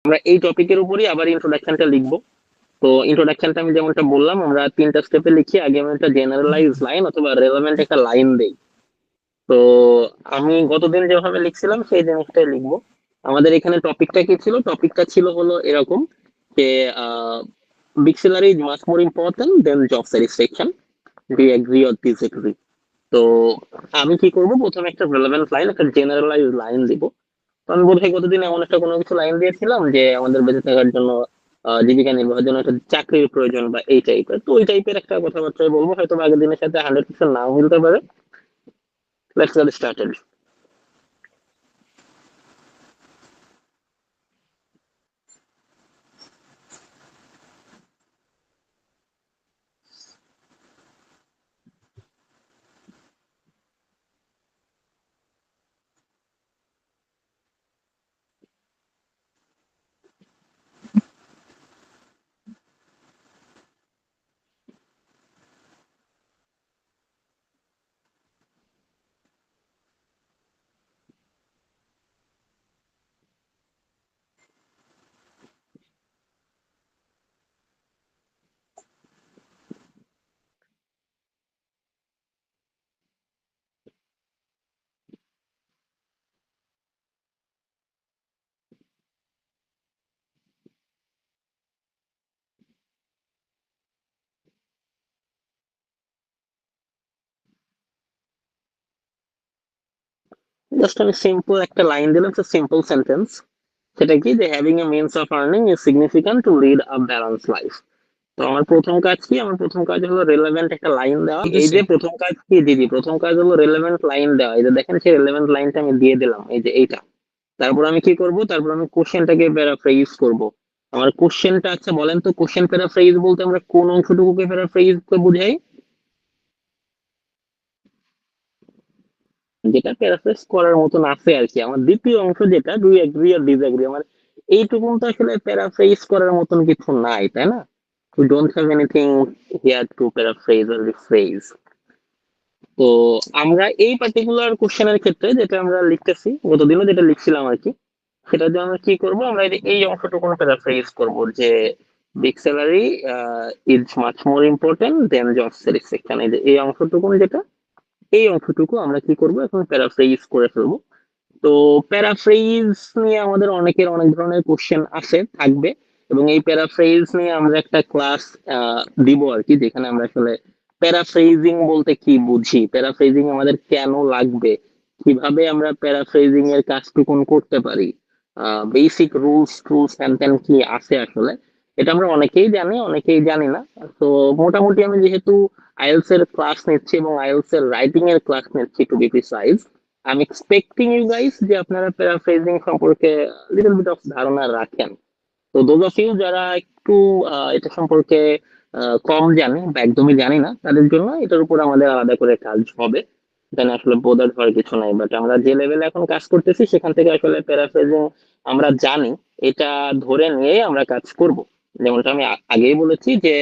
আমরা এই টপিকের উপরই আবার ইন্ট্রোডাকশনটা লিখবো। তো ইন্ট্রোডাকশনটা আমি যেমনটা বললাম, আমরা 3টা স্টেপে লিখি। আগে আমি একটা জেনারেলাইজ লাইন অথবা রেলেভেন্ট একটা লাইন দেই। তো আমি গতদিন যেভাবে লিখছিলাম সেই জিনিসটাই লিখবো। আমাদের এখানে টপিকটা কি ছিল? টপিকটা ছিল হলো এরকম যে big salary is much more important than job satisfaction, do you agree or disagree? তো আমি কি করব, প্রথমে একটা রেলেভেন্ট লাইন, একটা জেনারেলাইজ লাইন দিব। তো আমি বোধহয় গতদিন এমন একটা কোনো কিছু লাইন দিয়েছিলাম যে আমাদের বেঁচে থাকার জন্য, জীবিকা নির্বাহের জন্য একটা চাকরির প্রয়োজন বা এই টাইপের। তো ওই টাইপের একটা কথাবার্তা বলবো, হয়তো বা আগের দিনের সাথে 100% নাও মিলতে পারে। Let's get started. জাস্ট আমি সিম্পল একটা লাইন দিলাম, সিম্পল সেন্টেন্স। সেটা কি, যে having a means of earning is significant to lead a balance life. তো আমার প্রথম কাজ কি? আমার প্রথম কাজ হলো রেলেভেন্ট একটা লাইন দেওয়া। এই বলতেছি। যে প্রথম কাজ কি দিদি, প্রথম কাজ হলো রেলেভেন্ট লাইন দেওয়া। এই যে দেখেন, সেই রেলেভেন্ট লাইনটা আমি দিয়ে দিলাম, এই যে এইটা। তারপর আমি কি করব? তারপর আমি কোশ্চেনটাকে প্যারাফ্রেজ করব। আমার কোশ্চেনটা, আচ্ছা বলেন তো, কোশ্চেন প্যারাফ্রেজ বলতে আমরা কোন অংশটুকুকে প্যারাফ্রেজ বুঝাই? যেটা প্যারাফ্রেজ করার মতন আছে আর কি। আমার দ্বিতীয় অংশ যেটা, ডু এগ্রি আর ডিসএগ্রি, আমার এইটুকুন তো আসলে প্যারাফ্রেজ করার মতন কিছু নাই, তাই না? We don't have anything here to paraphrase or rephrase. তো আমরা এই পার্টিকুলার কোশ্চেনের ক্ষেত্রে যেটা আমরা লিখতেছি, গতদিনও যেটা লিখছিলাম আর কি, সেটা দিয়ে আমরা কি করব, আমরা এই অংশটুকু প্যারাফ্রেজ করব যে big salary is much more important than job satisfaction. এই যে এই অংশটুকু যেটা, এই অংশটুকু আমরা কি করব, এখন প্যারাফ্রেজ করে ফেলবো। তো প্যারাফ্রেজ নিয়ে আমাদের অনেকের অনেক ধরনের কোশ্চেন আছে, থাকবে। এবং এই প্যারাফ্রেজ নিয়ে আমরা একটা ক্লাস দিব আর কি, যেখানে আমরা আসলে প্যারাফ্রেজিং বলতে কি বুঝি, প্যারাফ্রেজিং আমাদের কেন লাগবে, কিভাবে আমরা প্যারাফ্রেজিং এর কাজটুকুন করতে পারি, বেসিক রুলস টুলস হ্যান ত্যান কি আছে আসলে, এটা আমরা অনেকেই জানি, অনেকেই জানি না। তো মোটামুটি আমি যেহেতু আইএলস এর ক্লাস নিচ্ছি এবং আইএলস এর রাইটিং এর ক্লাস নিচ্ছি, to be precise, I am expecting you guys যে আপনারা প্যারাফ্রেজিং সম্পর্কে লিটল বিট অফ ধারণা রাখেন। তো দোজ অফ ইউ যারা একটু এটা সম্পর্কে কম জানে বা একদমই জানি না, তাদের জন্য এটার উপর আমাদের আলাদা করে কাজ হবে। এখানে আসলে বোঝার হওয়ার কিছু নাই, বাট আমরা যে লেভেলে এখন কাজ করতেছি সেখান থেকে আসলে প্যারাফ্রেজিং আমরা জানি, এটা ধরে নিয়ে আমরা কাজ করব। যেমনটা আমি আগেই বলেছি যে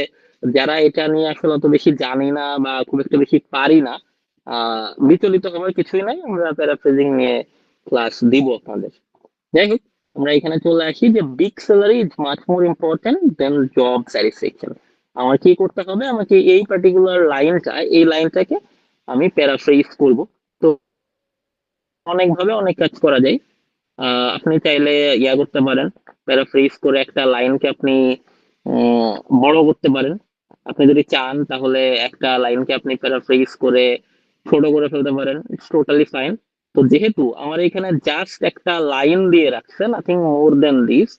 যারা এটা নিয়ে আসলে অত বেশি জানি না বা খুব একটা বেশি পারি না, বিচলিত হওয়ার কিছুই নাই, আমরা প্যারাফ্রেজিং নিয়ে ক্লাস দিব আপনাদের। যাই হোক, আমরা এখানে চলে আসি যে big salary is much more important than job satisfaction. আমার কি করতে হবে? আমাকে এই পার্টিকুলার লাইনটা, এই লাইনটাকে আমি প্যারাফ্রেজ করব। তো অনেক ভাবে অনেক কাজ করা যায়। আপনি চাইলে ইয়া করতে পারেন, প্যারাফ্রেজ করে একটা লাইনকে আপনি উম, বড় করতে পারেন। আপনি যদি চান তাহলে একটা লাইনকে আপনি প্যারাফ্রেজ করে ছোট করে ফেলতে পারেন, ইটস টোটালি ফাইন। তো যেহেতু আমার এখানে জাস্ট একটা লাইন দিয়ে রাখছে, নাথিং মোর দেন দিস,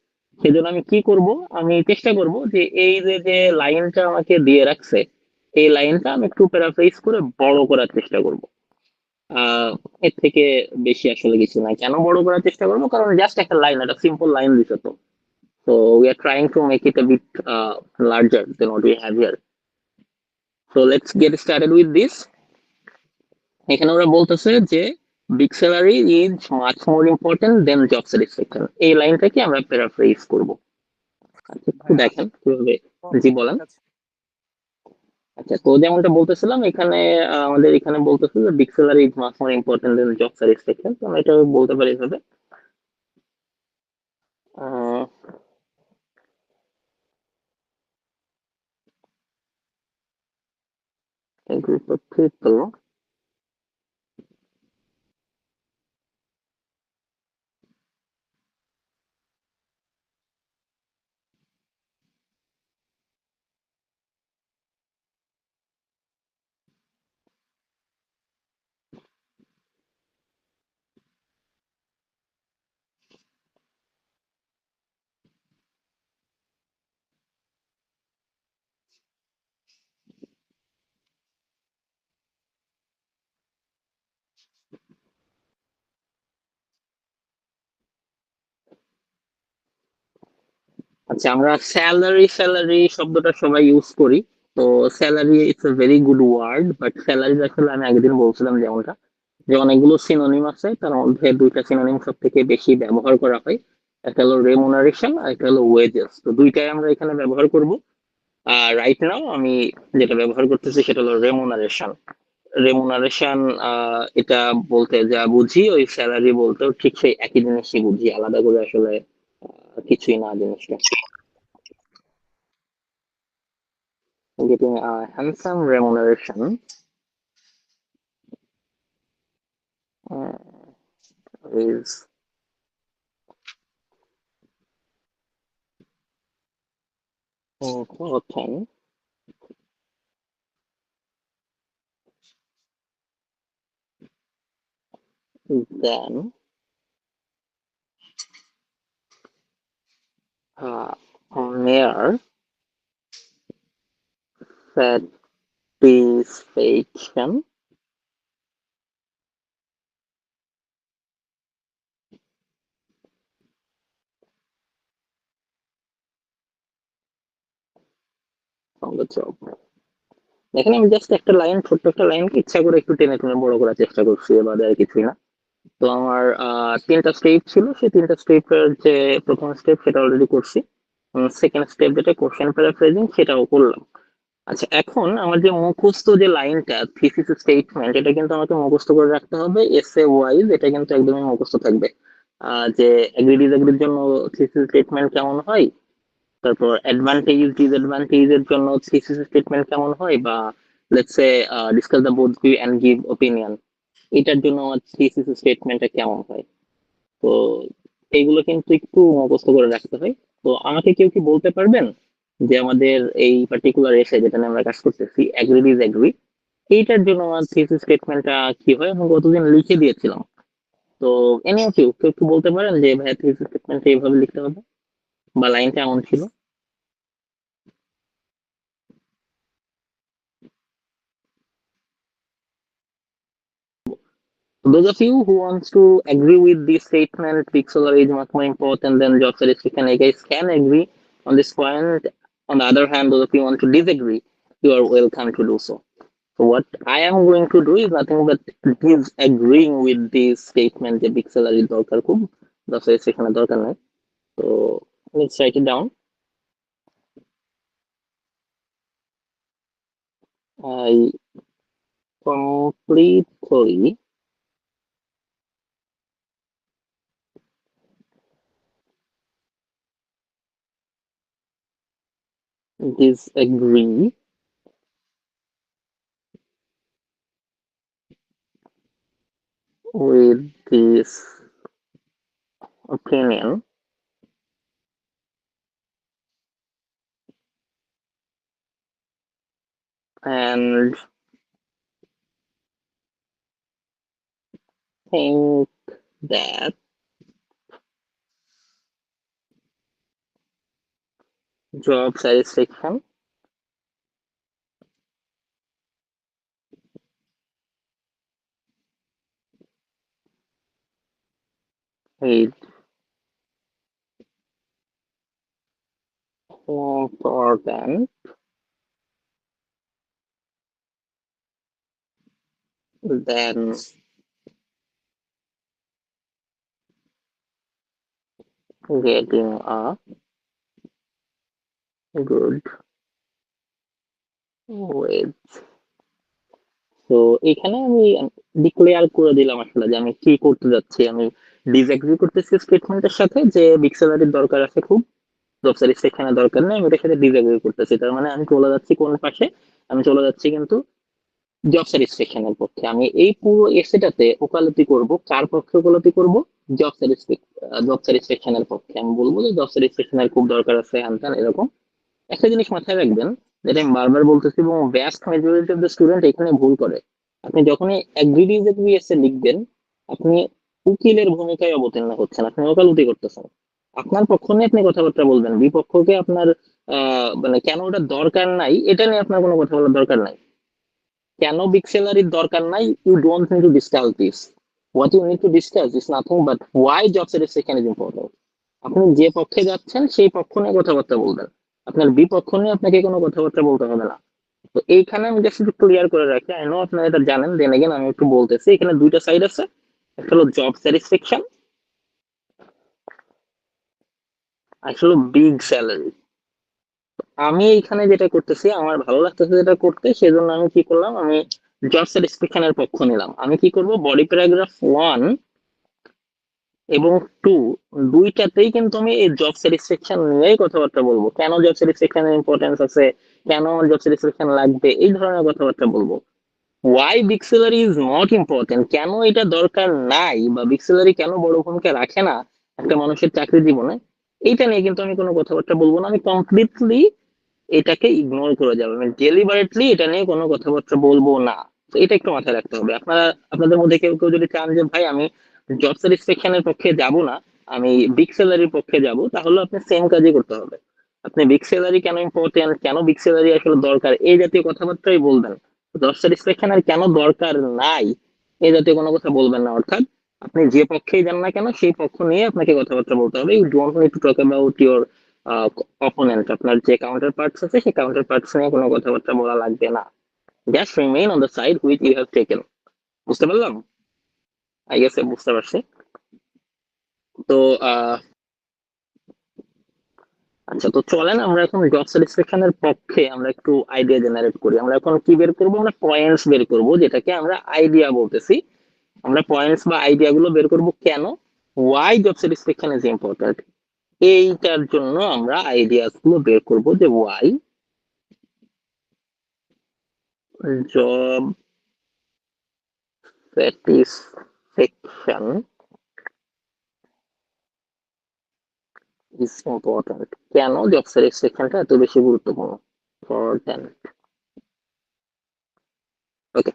সেজন্য আমি কি করব, আমি চেষ্টা করব যে এই যে যে লাইনটা আমাকে দিয়ে রাখছে, এই লাইনটা আমি একটু প্যারাফ্রেজ করে বড় করার চেষ্টা করব। আহ এর থেকে বেশি আসলে কিছু না। কেন বড় করার চেষ্টা করবো? কারণ জাস্ট একটা লাইন, একটা সিম্পল লাইন দিছে। তো তো we are trying to make it a bit larger than what we have here. So let's get started with this. এখানে ওরা বলতেছে যে big salary is much more important than job satisfaction, এই লাইনটাকে আমরা প্যারাফ্রেজ করব। আচ্ছা, একটু ভাইয়া দেখেন কিভাবে। জি বলেন। ঠিক আছে। আচ্ছা, তো যেমনটা বলতেছিলাম, এখানে আমাদের এখানে বলতেছে যে big salary is much more important than job satisfaction. তো আমরা এটা বলতে পারি এভাবে, a group of people. আচ্ছা, আমরা স্যালারি স্যালারি শব্দটা সবাই ইউজ করি। তো salary it's a very good word, but salary আসলে আমি আগের দিন বলছিলাম যেমনটা, যে অনেকগুলো সিনোনিম আছে, তার মধ্যে দুইটা সিনোনিম সব থেকে বেশি ব্যবহার করা হয়। একটা হলো রেমুনারেশন আর একটা হলো ওয়েজেস। তো দুইটাই আমরা এখানে ব্যবহার করব। আর রাইট নাও আমি যেটা ব্যবহার করতেছি সেটা হলো রেমুনারেশন। রেমুনারেশন এটা বলতে যা বুঝি, ওই স্যালারি বলতেও ঠিক সেই একই জিনিসই বুঝি, আলাদা করে আসলে কিছুই না জিনিসটা। Getting a handsome remuneration uh, is important than uh, mere satisfaction from the job. এখানে আমি জাস্ট একটা লাইন, ছোট্ট একটা লাইনকে ইচ্ছা করে একটু টেনে টেনে বড় করার চেষ্টা করছি, এবারে আর কিছুই না। তো আমার তিনটা স্টেপ ছিল, সেই তিনটা স্টেপের যে প্রথম স্টেপ সেটা অলরেডি করছি। সেকেন্ড স্টেপ যেটা কোশ্চেন প্যারাফ্রেজিং, সেটাও করলাম। আচ্ছা, এখন আমার যে মুখস্থ যে লাইনটা থিসিস স্টেটমেন্ট, এটা কিন্তু আমাকে মুখস্থ করে রাখতে হবে এসএ ওয়াইজ, এটা কিন্তু একদমই মুখস্থ থাকবে। যে এগ্রি ডিসএগ্রির জন্য থিসিস স্টেটমেন্ট কেমন হয়, তারপর অ্যাডভান্টেজ ডিসঅ্যাডভান্টেজ এর জন্য থিসিস স্টেটমেন্ট কেমন হয়, বা let's say discuss the both view and give opinion, এটার জন্য আমার থিসিস স্টেটমেন্টটা কেমন হয়। তো এইগুলো কিন্তু একটু মুখস্থ করে রাখতে হয়। তো আমাকে কেউ কি বলতে পারবেন যে আমাদের এই পার্টিকুলার এসে যেটা নিয়ে আমরা কাজ করতেছি, এগ্রি ডিসএগ্রি, এইটার জন্য আমার থিসিস স্টেটমেন্টটা কি হয় এবং কতদিন লিখে দিয়েছিলাম? তো এনি কেউ কেউ একটু বলতে পারেন যে ভাই থিসিস স্টেটমেন্টটা এইভাবে লিখতে হবে, বা লাইনটা এমন ছিল? Those of you who wants to agree with this statement, Pixel is much more important than job satisfaction, I guys can agree on this point. On the other hand, those of you who want to disagree, you are welcome to do so. So what I am going to do is nothing but disagreeing with this statement যে big salary দরকার খুব, job satisfaction এর দরকার নাই। So let's write it down. I completely disagree with this opinion and think that job satisfaction is important than getting a good wage. তো এখানে আমি declare করে দিলাম আসলে যে আমি কি করতে যাচ্ছি। আমি ডিসএগ্রি করতেছি স্টেটমেন্টের সাথে যে বিগ স্যালারির দরকার আছে খুব, জব স্যাটিসফ্যাকশনের দরকার নেই, আমি এটার সাথে ডিসএগ্রি করতেছি। তার মানে আমি চলে যাচ্ছি কোন পাশে? আমি চলে যাচ্ছি কিন্তু জব স্যাটিসফ্যাকশনের পক্ষে। আমি এই পুরো এসেটাতে ওকালতি করব, কার পক্ষে ওকালতি করব? জব স্যাটিসফ্যাকশনের পক্ষে। আমি বলবো যে জব স্যাটিসফ্যাকশনের খুব দরকার আছে, হ্যান এরকম। একটা জিনিস মাথায় রাখবেন, যেটা আমি বারবার বলতেছি এবং vast majority of the student এখানে ভুল করে। আপনি যখনই অ্যাগ্রি ডিসএগ্রি এসে লিখবেন, আপনি উকিলের ভূমিকায় অবতীর্ণ হচ্ছেন, আপনি ওকালতি করতেছেন। আপনার পক্ষ নিয়ে আপনি কথাবার্তা বলবেন, বিপক্ষকে আপনার মানে কেন ওটা দরকার নাই এটা নিয়ে আপনার কোনো কথা বলার দরকার নাই। কেন বিগ স্যালারির দরকার নাই, you don't need to discuss this. What you need to discuss is nothing but why job satisfaction is important. আপনি যে পক্ষে যাচ্ছেন সেই পক্ষ নিয়ে কথাবার্তা বলবেন, আপনার বিপক্ষ নিয়ে আপনাকে কোনো কথাবার্তা বলতে হবে না। তো এইখানে আমি জাস্ট একটু ক্লিয়ার করে রাখি, আই নো আপনারা এটা জানেন, দেন এগেন আমি একটু বলতেছি, এখানে দুইটা সাইড আছে। একটা হলো জব স্যাটিসফ্যাকশন, আসলে বিগ স্যালারি। আমি এখানে যেটা করতেছি, আমার ভালো লাগতেছে যেটা করতে, সেজন্য আমি কি করলাম, আমি জব স্যাটিসফ্যাকশনের পক্ষ নিলাম। আমি কি করব, বডি প্যারাগ্রাফ 1 এবং 2 দুইটাতেই কিন্তু আমি এই জব স্যাটিসফ্যাকশন নিয়েই কথাবার্তা বলবো, কেন জব স্যাটিসফ্যাকশনের ইম্পর্টেন্স আছে, কেন আমার জব স্যাটিসফ্যাকশন লাগবে, এই ধরনের কথাবার্তা বলবো। Why big salary is not important, কেন এটা দরকার নাই, বা বিগ স্যালারি কেন বড় ভূমিকা রাখে না একটা মানুষের চাকরি জীবনে, এইটা নিয়ে কিন্তু আমি কোনো কথাবার্তা বলবো না। আমি কমপ্লিটলি এটাকে ইগনোর করে যাবো, আমি ডেলিবারেটলি এটা নিয়ে কোনো কথাবার্তা বলবো না। তো এটা একটু মাথায় রাখতে হবে। আপনারা আপনাদের মধ্যে কেউ কেউ যদি চান যে ভাই আমি জব স্যাটিসফ্যাকশনের পক্ষে যাব না, আমি বিগ স্যালারির পক্ষে যাব, তাহলে আপনি সেম কাজই করতে হবে। আপনি বিগ স্যালারি কেন ইম্পর্টেন্ট, কেন বিগ স্যালারি আসলে দরকার, এই জাতীয় কথাবার্তাই বলবেন। জব স্যাটিসফ্যাকশন আর কেন দরকার নাই এই জাতীয় কোনো কথা বলবেন না। অর্থাৎ আপনি যে পক্ষেই যান না কেন সেই পক্ষ নিয়ে আপনাকে কথাবার্তা বলতে হবে। You don't need to talk about your opponent, আপনার যে কাউন্টার পার্টস আছে সেই কাউন্টার পার্টস নিয়ে কোনো কথাবার্তা বলা লাগবে না। Just remain on the side which you have taken. বুঝতে পারলাম? আই গেস বুঝতে পারছি। তো আহ আচ্ছা, তো চলেন আমরা এখন জব স্যাটিসফ্যাকশনের পক্ষে আমরা একটু আইডিয়া জেনারেট করি। আমরা এখন কি বের করবো, আমরা পয়েন্টস বের করব, যেটাকে আমরা আইডিয়া বলতেছি। আমরা পয়েন্টস বা আইডিয়া গুলো বের করব কেন, why job satisfaction is important, এইটার জন্য আমরা আইডিয়াস গুলো বের করব যে why job satisfaction is important, কেন জব স্যাটিসফ্যাকশনটা এত বেশি গুরুত্বপূর্ণ, ইম্পর্টেন্ট। ওকে।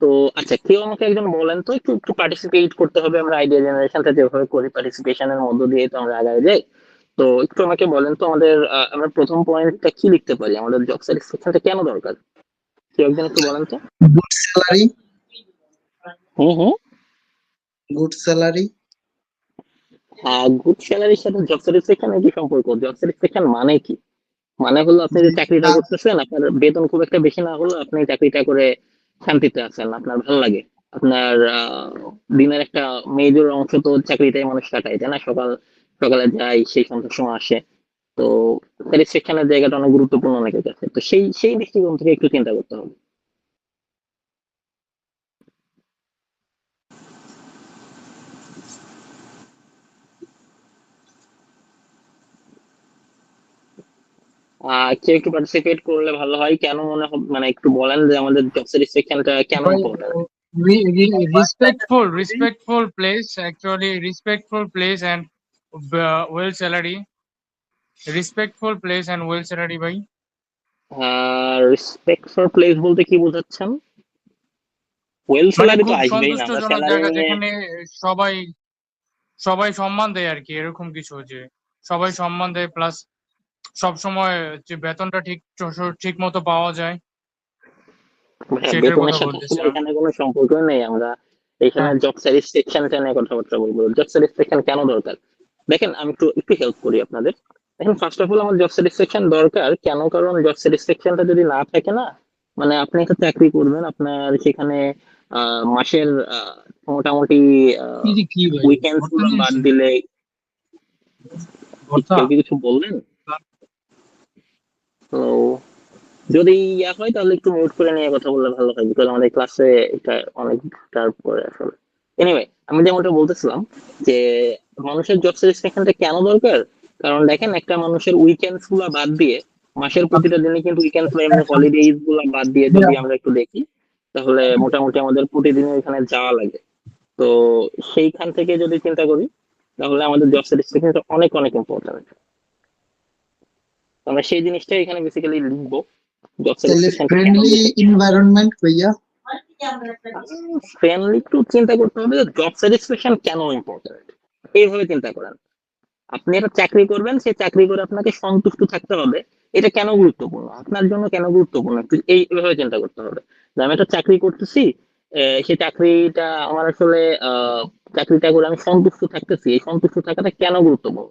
তো আচ্ছা, কেউ আমাকে একজন বলেন তো, একটু একটু পার্টিসিপেট করতে হবে, আমরা আইডিয়া জেনারেশনটা যেভাবে করি পার্টিসিপেশনের মধ্য দিয়ে তো আমরা আগায় যাই। তো একটু আমাকে বলেন তো, আমাদের আমরা প্রথম পয়েন্টটা কি লিখতে পারি, আমাদের জব স্যাটিসফ্যাকশনটা কেন দরকার? কেউ একজন একটু বলেন তো। Good salary. হুম হুম। Good salary. গুড স্যালারির সাথে জব স্যাটিসফ্যাকশনের কি সম্পর্ক? জব স্যাটিসফ্যাকশন মানে কি? মানে হলো আপনি যে চাকরিটা করতেছেন, আপনার বেতন খুব একটা বেশি না হলেও আপনি চাকরিটা করে শান্তিতে আছেন, আপনার ভালো লাগে। আপনার দিনের একটা মেজর অংশ তো চাকরিটাই মানুষ কাটায়, তাই না? সকালে যায়, সেই সন্ধ্যার সময় আসে। তো স্যাটিসফ্যাকশনের জায়গাটা অনেক গুরুত্বপূর্ণ অনেকের কাছে। তো সেই দৃষ্টিকোণ থেকে একটু চিন্তা করতে হবে। কেউ একটু পার্টিসিপেট করলে ভালো হয়। কেন মনে হবে, মানে একটু বলেন যে আমাদের জব স্যাটিসফ্যাকশনটা কেন By important? respectful place, actually respectful place and well salary. Respectful place and well salary by respect for place বলতে কি বোঝাচ্ছেন? ওয়েল মানে স্যালারি তো খুব আসবেই না, আমরা সন্তুষ্টজনক স্যালারি জায়গা নিয়ে। যেখানে সবাই সবাই সম্মান দেয় আর কি, এরকম কিছু যে সবাই সম্মান দেয় প্লাস সব সময় যে বেতনটা ঠিক মতো পাওয়া যায়, হ্যাঁ, সেটার কথা বেতনের সাথে আসলে বলতেছিলাম। এখানে কোনো সম্পর্ক নেই। আমরা এখানে হ্যাঁ, জব স্যাটিসফ্যাকশনটা নিয়ে কথাবার্তা বলবো। জব স্যাটিসফ্যাকশন কেন দরকার? দেখেন, আমি একটু একটু হেল্প করি আপনাদের। দেখেন, ফার্স্ট অফ অল আমার জব স্যাটিসফ্যাকশন দরকার কেন, কারণ জব স্যাটিসফ্যাকশনটা যদি না থাকে না, মানে আপনি একটা চাকরি করবেন, আপনার সেখানে মাসের মোটামুটি কি ভাই উইকেন্ডস ভর্তা গুলো নিয়ে বাদ আসছেন? দিলে, ভর্তা। কেউ কি কিছু বললেন? তো যদি ইয়া হয় তাহলে একটু মিউট করে নিয়ে কথা বললে ভালো হয়, বিকজ আমাদের ক্লাসে এটা অনেকটার পরে আসলে। এনিওয়ে, আমি যেমনটা বলতেছিলাম যে মানুষের জব স্যাটিসফ্যাকশনটা কেন দরকার, কারণ দেখেন একটা মানুষের উইকেন্ডস গুলা বাদ দিয়ে মাসের প্রতিটা দিনে কিন্তু উইকেন্ডস বা এমনি হলিডেজ গুলা বাদ দিয়ে যদি আমরা একটু দেখি, তাহলে মোটামুটি আমাদের প্রতিদিন এখানে যাওয়া লাগে। তো সেইখান থেকে যদি চিন্তা করি, তাহলে আমাদের জব স্যাটিসফ্যাকশনটা অনেক অনেক ইম্পর্টেন্ট। আমরা সেই জিনিসটাই এখানে বেসিক্যালি লিখবো, জব তাহলে স্যাটিসফ্যাকশনটা কেন ফ্রেন্ডলি এনভায়রনমেন্ট ভাইয়া। ফ্রেন্ডলি একটু চিন্তা করতে হবে জব স্যাটিসফ্যাকশন কেন ইম্পর্টেন্ট, এইভাবে চিন্তা করেন। আপনি একটা চাকরি করবেন, সেই চাকরি করে আপনাকে সন্তুষ্ট থাকতে হবে, এটা কেন গুরুত্বপূর্ণ, আপনার জন্য কেন গুরুত্বপূর্ণ, একটু এইভাবে চিন্তা করতে হবে। যে আমি একটা চাকরি করতেছি, সেই চাকরিটা আমার আসলে চাকরিটা করে আমি সন্তুষ্ট থাকতেছি, এই সন্তুষ্ট থাকাটা কেন গুরুত্বপূর্ণ,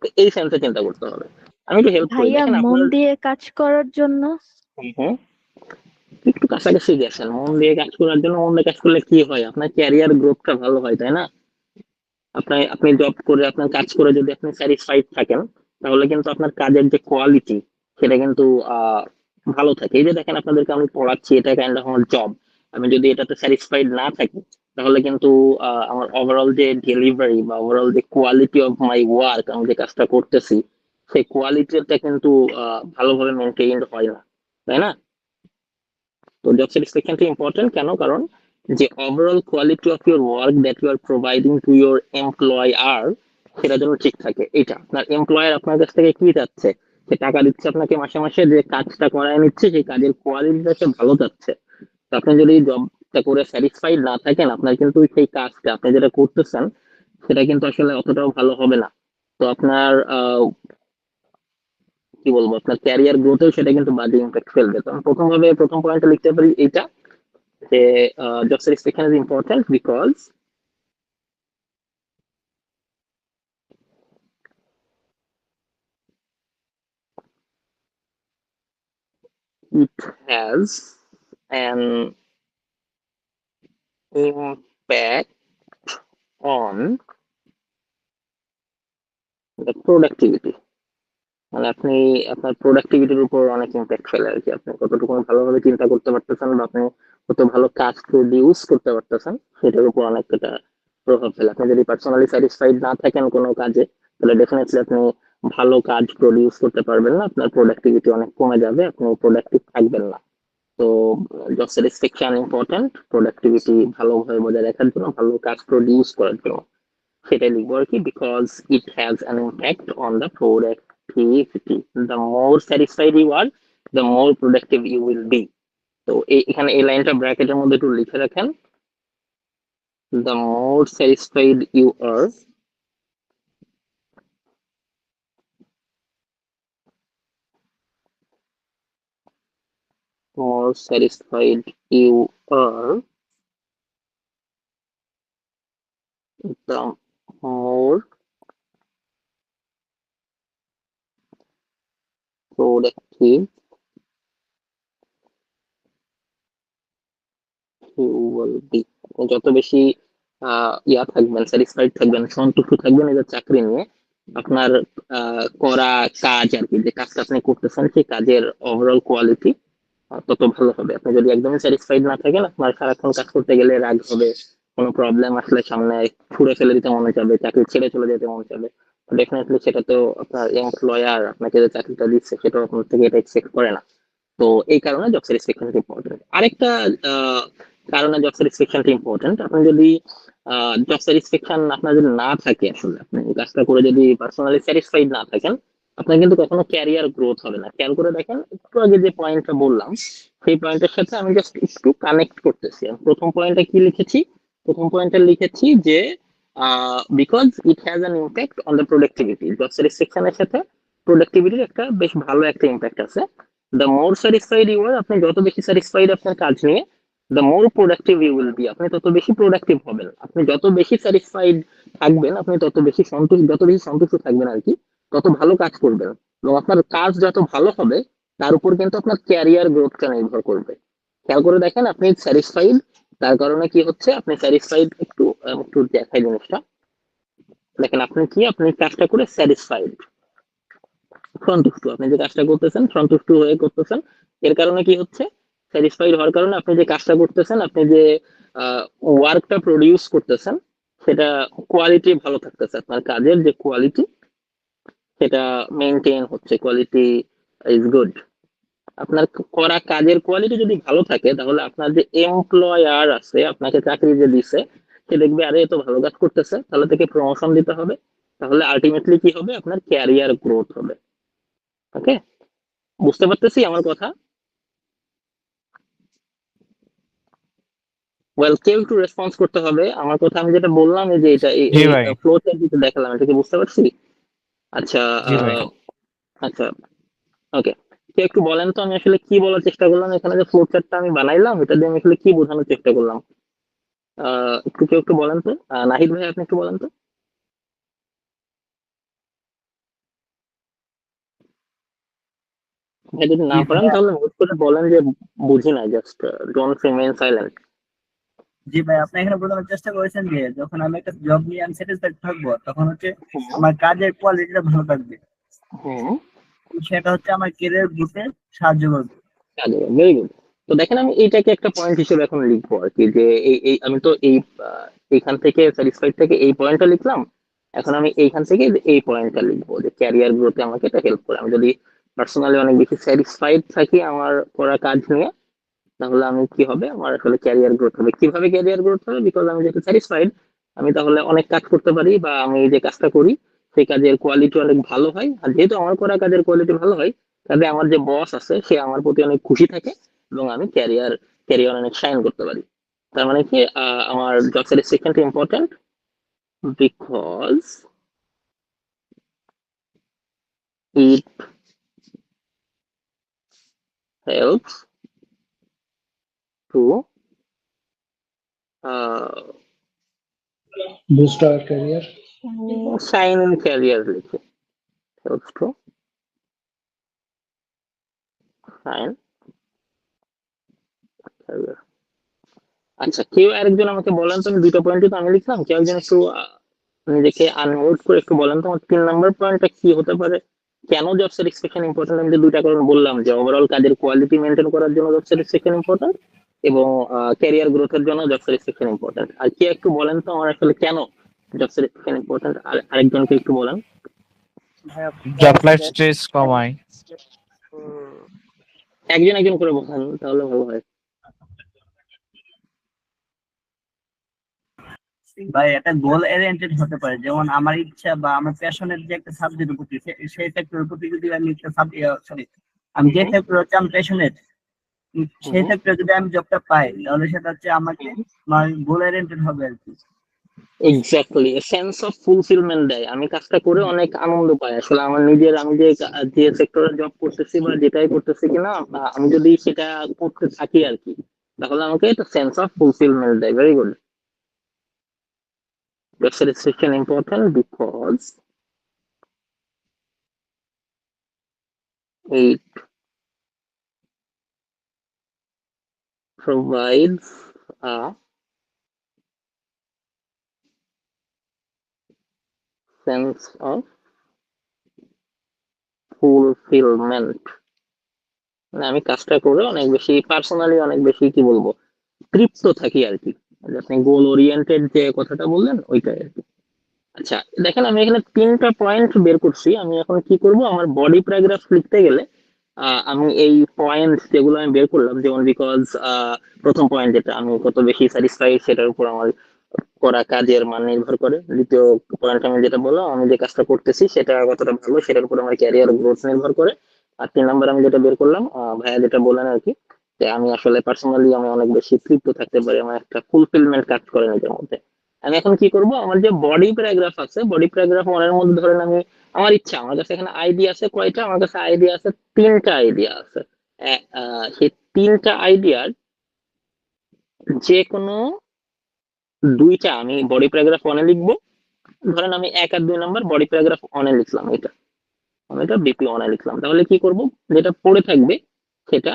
তো এই সেন্সে চিন্তা করতে হবে। আমি একটু হেল্প করি, ভাইয়া দেখেন মন আপনার। দিয়ে কাজ করার জন্য। হুম, একটু কাছাকাছি গেছেন। মন দিয়ে কাজ করার জন্য, মন দিয়ে কাজ করলে কি হয়, আপনার ক্যারিয়ার গ্রোথটা ভালো হয়, তাই না? আপনি জব করে, আপনার কাজ করে যদি আপনি স্যাটিসফাইড থাকেন, তাহলে কিন্তু আপনার কাজের যে কোয়ালিটি, সেটা কিন্তু আহ ভালো থাকে। এই যে দেখেন আপনাদেরকে আমি পড়াচ্ছি, এটা কাইন্ড অফ আমার জব। আমি যদি এটাতে স্যাটিসফাইড না থাকি, তাহলে কিন্তু আমার ওভারঅল যে ডেলিভারি বা ওভারঅল যে কোয়ালিটি অফ মাই ওয়ার্ক, আমি যে কাজটা করতেছি, সেই কোয়ালিটিটা কিন্তু ভালোভাবে মেনটেইন হয় না, তাই না? তো জব স্যাটিসফ্যাকশনটা ইম্পর্টেন্ট কেন, কারণ যে overall quality of your work that you are providing to your employer, সেটা যেন ঠিক থাকে। এটা আপনার এমপ্লয়ার আপনার কাছ থেকে কি চাচ্ছে, সে টাকা দিচ্ছে আপনাকে মাসে মাসে, যে কাজটা করায় নিচ্ছে সেই কাজের কোয়ালিটিটা সে ভালো চাচ্ছে। তো আপনি যদি জবটা করে স্যাটিসফাইড না থাকেন, আপনার কিন্তু সেই কাজটা আপনি যেটা করতেছেন, সেটা কিন্তু আসলে অতটাও ভালো হবে না। তো আপনার কি বলবো, আপনার ক্যারিয়ার গ্রোথেও সেটা কিন্তু বাজে ইম্প্যাক্ট ফেলবে। তো আমি প্রথম পয়েন্টটা লিখতে পারি এইটা, যে job satisfaction is important because it has an impact on the productivity। মানে আপনি আপনার প্রোডাক্টিভিটির উপর অনেক ইম্প্যাক্ট ফেলে আর কি। আপনি কতটুকু ভালোভাবে চিন্তা করতে পারতেছেন, বা আপনি কত ভালো কাজ প্রডিউস করতে পারতেছেন, সেটার উপর অনেকটা প্রভাব ফেলে। আপনি যদি পার্সোনালি স্যাটিসফাইড না থাকেন কোনো কাজে, তাহলে ডেফিনেটলি আপনি ভালো কাজ প্রডিউস করতে পারবেন না, আপনার প্রোডাক্টিভিটি অনেক কমে যাবে, আপনি প্রোডাক্টিভ থাকবেন না। তো জব স্যাটিসফ্যাকশন ইম্পর্টেন্ট প্রোডাক্টিভিটি ভালোভাবে বজায় রাখার জন্য, ভালো কাজ প্রডিউস করার জন্য, সেটাই লিখবো আর কি। Because it has an impact on the productivity, the more satisfied you are, the more productive you will be. তো এখানে এই লাইনটা ব্র্যাকেটের মধ্যে একটু লিখে রাখেন, the more satisfied you are, more satisfied you are, the more productive you will be। আপনি যত বেশি থাকবেন, স্যাটিসফাইড থাকবেন, সন্তুষ্ট থাকবেন এই যে চাকরি নিয়ে, আপনার করা কাজ আর কি, যে কাজটা আপনি করতেছেন, সেই কাজের ওভারঅল কোয়ালিটি তত ভালো হবে। আপনি যদি একদমই স্যাটিসফাইড না থাকেন, আপনার সারাক্ষণ কাজ করতে গেলে রাগ হবে, কোনো প্রবলেম আসলে সামনে ছুড়ে ফেলে দিতে মনে যাবে, চাকরি ছেড়ে চলে যেতে মনে যাবে। ডেফিনেটলি সেটা তো আপনার এমপ্লয়ার আপনাকে যে চাকরিটা দিচ্ছে, সেটা আপনার থেকে এটা এক্সপেক্ট করে না। তো এই কারণে জব স্যাটিসফ্যাকশন ইম্পর্টেন্ট। আরেকটা কারণে জব স্যাটিসফ্যাকশন ইম্পর্টেন্ট, আপনি যদি জব স্যাটিসফ্যাকশন আপনার যদি না থাকে, আসলে আপনি এই কাজটা করে যদি পার্সোনালি স্যাটিসফাইড না থাকেন, আপনার কিন্তু কখনো ক্যারিয়ার গ্রোথ হবে না। খেয়াল করে দেখেন, একটু আগে যে পয়েন্টটা বললাম, সেই পয়েন্টের সাথে আমি জাস্ট একটু কানেক্ট করতেছি। আমি প্রথম পয়েন্টে কি লিখেছি, প্রথম পয়েন্টে লিখেছি যে because it has an impact on the productivity, job স্যাটিসফ্যাকশনের সাথে প্রোডাক্টিভিটির একটা বেশ ভালো একটা ইম্প্যাক্ট আছে। The more satisfied you are, আপনি যত বেশি স্যাটিসফাইড আপনার কাজ নিয়ে, the more productive you will be, আপনি তত বেশি প্রোডাক্টিভ হবেন। আপনি যত বেশি স্যাটিসফাইড থাকবেন, আপনি তত বেশি সন্তুষ্ট থাকবেন আর কি, তত ভালো কাজ করবেন। এবং আপনার কাজ যত ভালো হবে, তার উপর কিন্তু আপনার ক্যারিয়ার গ্রোথটা নির্ভর করবে। খেয়াল করে দেখেন, আপনি স্যাটিসফাইড, তার কারণে কি হচ্ছে, আপনি স্যাটিসফাইড, একটু দেখাই জিনিসটা। দেখেন আপনি কি, আপনি কাজটা করে স্যাটিসফাইড, সন্তুষ্ট, আপনি যে কাজটা করতেছেন সন্তুষ্ট হয়ে করতেছেন, এর কারণে কি হচ্ছে, স্যাটিসফাইড হওয়ার কারণে আপনি যে কাজটা করতেছেন, আপনি যে ওয়ার্কটা প্রডিউস করতেছেন, সেটা কোয়ালিটি ভালো থাকতেছে, আপনার কাজের যে কোয়ালিটি সেটা মেনটেন হচ্ছে, কোয়ালিটি ইজ গুড। আপনার করা কাজের কোয়ালিটি যদি ভালো থাকে, তাহলে আপনার যে এমপ্লয়ার আছে, আপনাকে চাকরি যে দিছে, সে দেখবে আরে এ তো ভালো কাজ করতেছে, তাহলে থেকে প্রমোশন দিতে হবে। তাহলে আলটিমেটলি কি হবে, আপনার ক্যারিয়ার গ্রোথ হবে। ওকে, বুঝতে পারতেছি আমার কথা? ওয়েল, কেউ একটু রেসপন্স করতে হবে আমার কথা। আমি যেটা বললাম, এই যে এটা জি ভাই। ফ্লো চার্ট যেটা দেখালাম, এটা কি বুঝতে পারছি? আচ্ছা। জি ভাই। আচ্ছা, ওকে। কেউ একটু বলেন তো, আমি আসলে কি বলার চেষ্টা করলাম এখানে, যে ফ্লো চার্টটা আমি বানাইলাম, এটা দিয়ে আমি আসলে কি বোঝানোর চেষ্টা করলাম? একটু কেউ একটু বলেন তো। নাহিদ ভাই, আপনি একটু বলেন তো। ভাই যদি না জি পারেন, ভাইয়া, তাহলে নোট করে বলেন যে বুঝি না, জাস্ট ডোন্ট রিমেইন সাইলেন্ট। জি ভাই, আপনি এখানে বোঝানোর চেষ্টা করেছেন যে যখন আমি একটা জব নিয়ে আমি স্যাটিসফাইড থাকবো, তখন হচ্ছে আমার কাজের কোয়ালিটিটা ভালো থাকবে। হুম। সেটা হচ্ছে আমার কেরিয়ার গ্রোথে সাহায্য করবে। Very good. তো দেখেন, আমি এইটাকে একটা পয়েন্ট হিসেবে এখন লিখবো আর কি, যে এই আমি তো এইখান থেকে স্যাটিসফাইড থেকে এই পয়েন্টটা লিখলাম। এখন আমি এইখান থেকে এই পয়েন্টটা লিখবো, যে ক্যারিয়ার গ্রোথে আমাকে এটা হেল্প করে। আমি যদি পার্সোনালি অনেক বেশি স্যাটিসফাইড থাকি আমার করা কাজ নিয়ে, তাহলে আমি কি হবে, আমার আসলে ক্যারিয়ার গ্রোথ হবে। কিভাবে ক্যারিয়ার গ্রোথ হবে? বিকজ আমি যেহেতু স্যাটিসফাইড, আমি তাহলে অনেক কাজ করতে পারি, বা আমি যে কাজটা করি সেই কাজের কোয়ালিটি অনেক ভালো হয়। আর যেহেতু আমার করা কাজের কোয়ালিটি ভালো হয়, তাহলে আমার যে বস আছে সে আমার প্রতি অনেক খুশি থাকে, এবং আমি ক্যারিয়ার অনেক শাইন করতে পারি। তার মানে কি, আমার জব স্যাটিসফ্যাকশনটা important, because it helps to boost our career. Shine in career, লিখে হেল্পস টু শাইন ক্যারিয়ার। আচ্ছা, কেউ আরেকজন আমাকে বলেন তো, আমি দুটো পয়েন্টই তো আমি লিখলাম, কেউ একজন একটু নিজেকে আনমিউট করে একটু বলেন তো, আমার 3 নম্বর পয়েন্টটা কি হতে পারে? কেন জব স্যাটিসফ্যাকশন ইম্পর্টেন্ট? আমি যে দুইটা কারণ বললাম, যে ওভারঅল কাজের কোয়ালিটি মেনটেন করার জন্য জব স্যাটিসফ্যাকশন ইম্পর্টেন্ট, এবং ক্যারিয়ার গ্রোথের জন্য জব স্যাটিসফ্যাকশন ইম্পর্টেন্ট। আর কি একটু বলেন তো আমার আসলে কেন জব স্যাটিসফ্যাকশন ইম্পর্টেন্ট, আর আরেকজনকে একটু বলেন। ভাইয়া, জব লাইফ স্ট্রেস কমায়। একজন একজন করে বলেন, তাহলে ভালো হয়। ভাই একটা গোল ওরিয়েন্টেড হতে পারে, যেমন আমার ইচ্ছা বা আমার প্যাশনের যে একটা সাবজেক্টের প্রতি, সেই সেক্টরের প্রতি যদি আমি একটা সরি, আমি যে সেক্টর হচ্ছে আমি প্যাশনেট, সেই সেক্টরে যদি আমি জবটা পাই, তাহলে সেটা হচ্ছে আমাকে আমার গোল ওরিয়েন্টেড হবে আর কি। এক্স্যাক্টলি, সেন্স অফ ফুলফিলমেন্ট দেয়। আমি কাজটা করে অনেক আনন্দ পাই আসলে, আমার নিজের, আমি যে সেক্টরে জব করতেছি বা যেটাই করতেছি কিনা, আমি যদি সেটা করতে থাকি আর কি, তাহলে আমাকে একটা সেন্স অফ ফুলফিলমেন্ট দেয়। Very good. Job satisfaction important because it provides a sense of fulfillment। মানে আমি কাজটা করে অনেক বেশি পার্সোনালি, অনেক বেশি কি বলবো, তৃপ্ত থাকি আর কি। যে আপনি গোল ওরিয়েন্টেড যে কথাটা বললেন, ওইটাই আর কি। আচ্ছা, দেখেন, আমি এখানে 3টা পয়েন্ট বের করছি। আমি এখন কি করব, আমার বডি প্যারাগ্রাফ লিখতে গেলে আমি এই পয়েন্ট যেগুলো আমি বের করলাম, যেমন বিকজ প্রথম পয়েন্ট যেটা, আমি কত বেশি স্যাটিসফাইড সেটার উপর আমার করা কাজের মান নির্ভর করে। দ্বিতীয় পয়েন্ট আমি যেটা বললাম, আমি যে কাজটা করতেছি সেটা কতটা ভালো, সেটার উপর আমার ক্যারিয়ার গ্রোথ নির্ভর করে। আর 3 নম্বর আমি যেটা বের করলাম, ভাইয়া যেটা বললেন আর কি, যে আমি আসলে পার্সোনালি আমি অনেক বেশি তৃপ্ত থাকতে পারি, আমার একটা ফুলফিলমেন্ট কাজ করে নিজের মধ্যে। আমি এখন কি করব, আমার যে বডি প্যারাগ্রাফ আছে, বডি প্যারাগ্রাফ ওয়ানের মধ্যে ধরেন আমি, আমার ইচ্ছা, আমার কাছে এখানে আইডিয়া আছে কয়টা, আমার কাছে আইডিয়া আছে 3টা আইডিয়া আছে। সেই 3টা আইডিয়ার যে কোনো 2টা আমি বডি প্যারাগ্রাফ ওয়ানে লিখবো। ধরেন আমি 1 আর 2 নম্বর বডি প্যারাগ্রাফ ওয়ানে লিখলাম, আমি এটা বিপি ওয়ানে লিখলাম। তাহলে কি করব, যেটা পড়ে থাকবে সেটা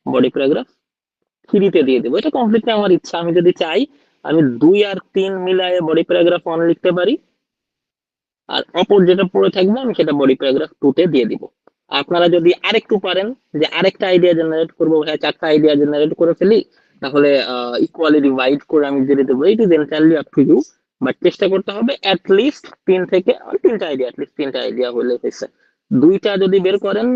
বডি প্যারাগ্রাফ 3তে দিয়ে দেবো। এটা কমপ্লিটলি আমার ইচ্ছা। আমি যদি চাই, আমি 2 আর 3 মিলায়ে বডি প্যারাগ্রাফ ওয়ান লিখতে পারি, আর অপর যেটা পড়ে থাকবে আমি সেটা বডি প্যারাগ্রাফ 2তে দিয়ে দিব। আপনারা যদি আরেকটু পারেন যে আরেকটা আইডিয়া জেনারেট করবো, হ্যাঁ 4টা আইডিয়া জেনারেট করে ফেলি, তাহলে ইকুয়ালি ডিভাইড করে আমি দিয়ে দেবো, it is entirely up to you. But চেষ্টা করতে হবে অ্যাটলিস্ট 3 আইডিয়া হলে হয়েছে। 2টা যদি বের করেন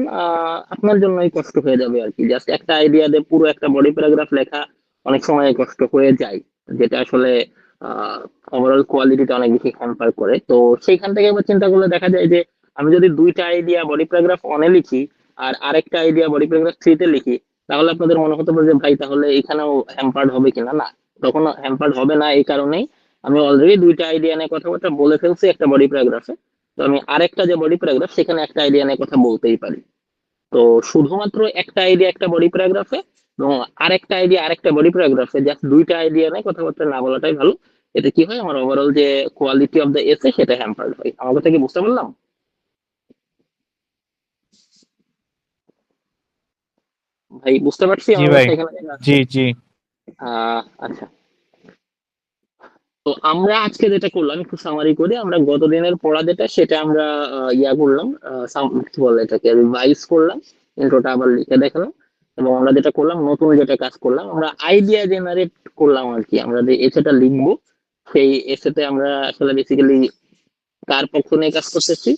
আপনার জন্যই কষ্ট হয়ে যাবে আর কি। জাস্ট একটা আইডিয়া দিয়ে পুরো একটা বডি প্যারাগ্রাফ লেখা অনেক সময় কষ্ট হয়ে যায়, যেটা আসলে ওভারঅল কোয়ালিটিটা অনেক বেশি হ্যাম্পার করে। তো সেইখান থেকে আবার চিন্তা করলে দেখা যায় যে আমি যদি 2টা আইডিয়া বডি প্যারাগ্রাফ 1-এ লিখি আর আরেকটা আইডিয়া বডি প্যারাগ্রাফ 3-তে লিখি, তাহলে আপনাদের মনে হতে পারে যে ভাই তাহলে এখানেও হ্যাম্পার্ড হবে কিনা। না, তখন হ্যাম্পার্ড হবে না। এই কারণেই আমি অলরেডি 2টা আইডিয়া নিয়ে কথাবার্তা বলে ফেলছি একটা বডি প্যারাগ্রাফে, তো আমি আরেকটা যে বডি প্যারাগ্রাফ সেখানে একটা আইডিয়া নিয়ে কথা বলতেই পারি। তো শুধুমাত্র একটা আইডিয়া একটা বডি প্যারাগ্রাফে এবং আরেকটা আইডিয়া আরেকটা বডি প্যারাগ্রাফে জাস্ট 2টা আইডিয়া নিয়ে কথাবার্তা না বলাটাই ভালো। এতে কি হয়, আমার ওভারঅল যে কোয়ালিটি অফ দ্য এসে সেটা হ্যাম্পার্ড হয়। আমার কথা কি বুঝতে পারলাম? ভাই বুঝতে পারছি জি আমার ভাই, কথা এখানে? জি জি। আচ্ছা, তো আমরা আজকে যেটা করলাম একটু সামারি করি। আমরা গত দিনের পড়া যেটা সেটা আমরা ইয়া করলাম, কি বলে এটাকে, রিভাইজ করলাম, ইন্ট্রোটা আবার লিখে দেখালাম। এবং আমরা যেটা করলাম, নতুন যেটা কাজ করলাম, আমরা আইডিয়া জেনারেট করলাম আর কি। আমরা যে এসেটা লিখবো সেই এসেতে আমরা আসলে বেসিক্যালি কার পক্ষ নিয়ে কাজ করতেছি,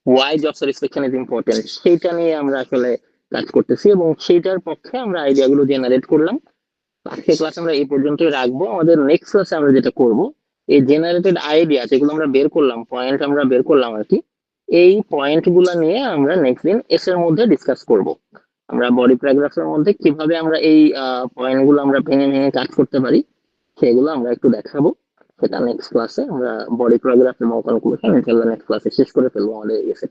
why job satisfaction is important, সেইটা নিয়ে আমরা আসলে কাজ করতেছি এবং সেইটার পক্ষে আমরা আইডিয়া গুলো জেনারেট করলাম। আজকে ক্লাস আমরা এই পর্যন্তই রাখবো। আমাদের নেক্সট ক্লাসে আমরা যেটা করব, এই জেনারেটেড আইডিয়া যেগুলো আমরা বের করলাম, পয়েন্ট আমরা বের করলাম আর কি, এই পয়েন্ট গুলা নিয়ে আমরা নেক্সট দিন এস এর মধ্যে ডিসকাস করব। আমরা বডি প্যারাগ্রাফের মধ্যে কিভাবে আমরা এই পয়েন্ট গুলো আমরা ভেঙে ভেঙে কাজ করতে পারি সেগুলো আমরা একটু দেখাবো। সেটা নেক্সট ক্লাসে আমরা বডি প্যারাগ্রাফ এবং কনক্লুশন ইনশাআল্লাহ নেক্সট ক্লাসে শেষ করে ফেলবো আমাদের এসে।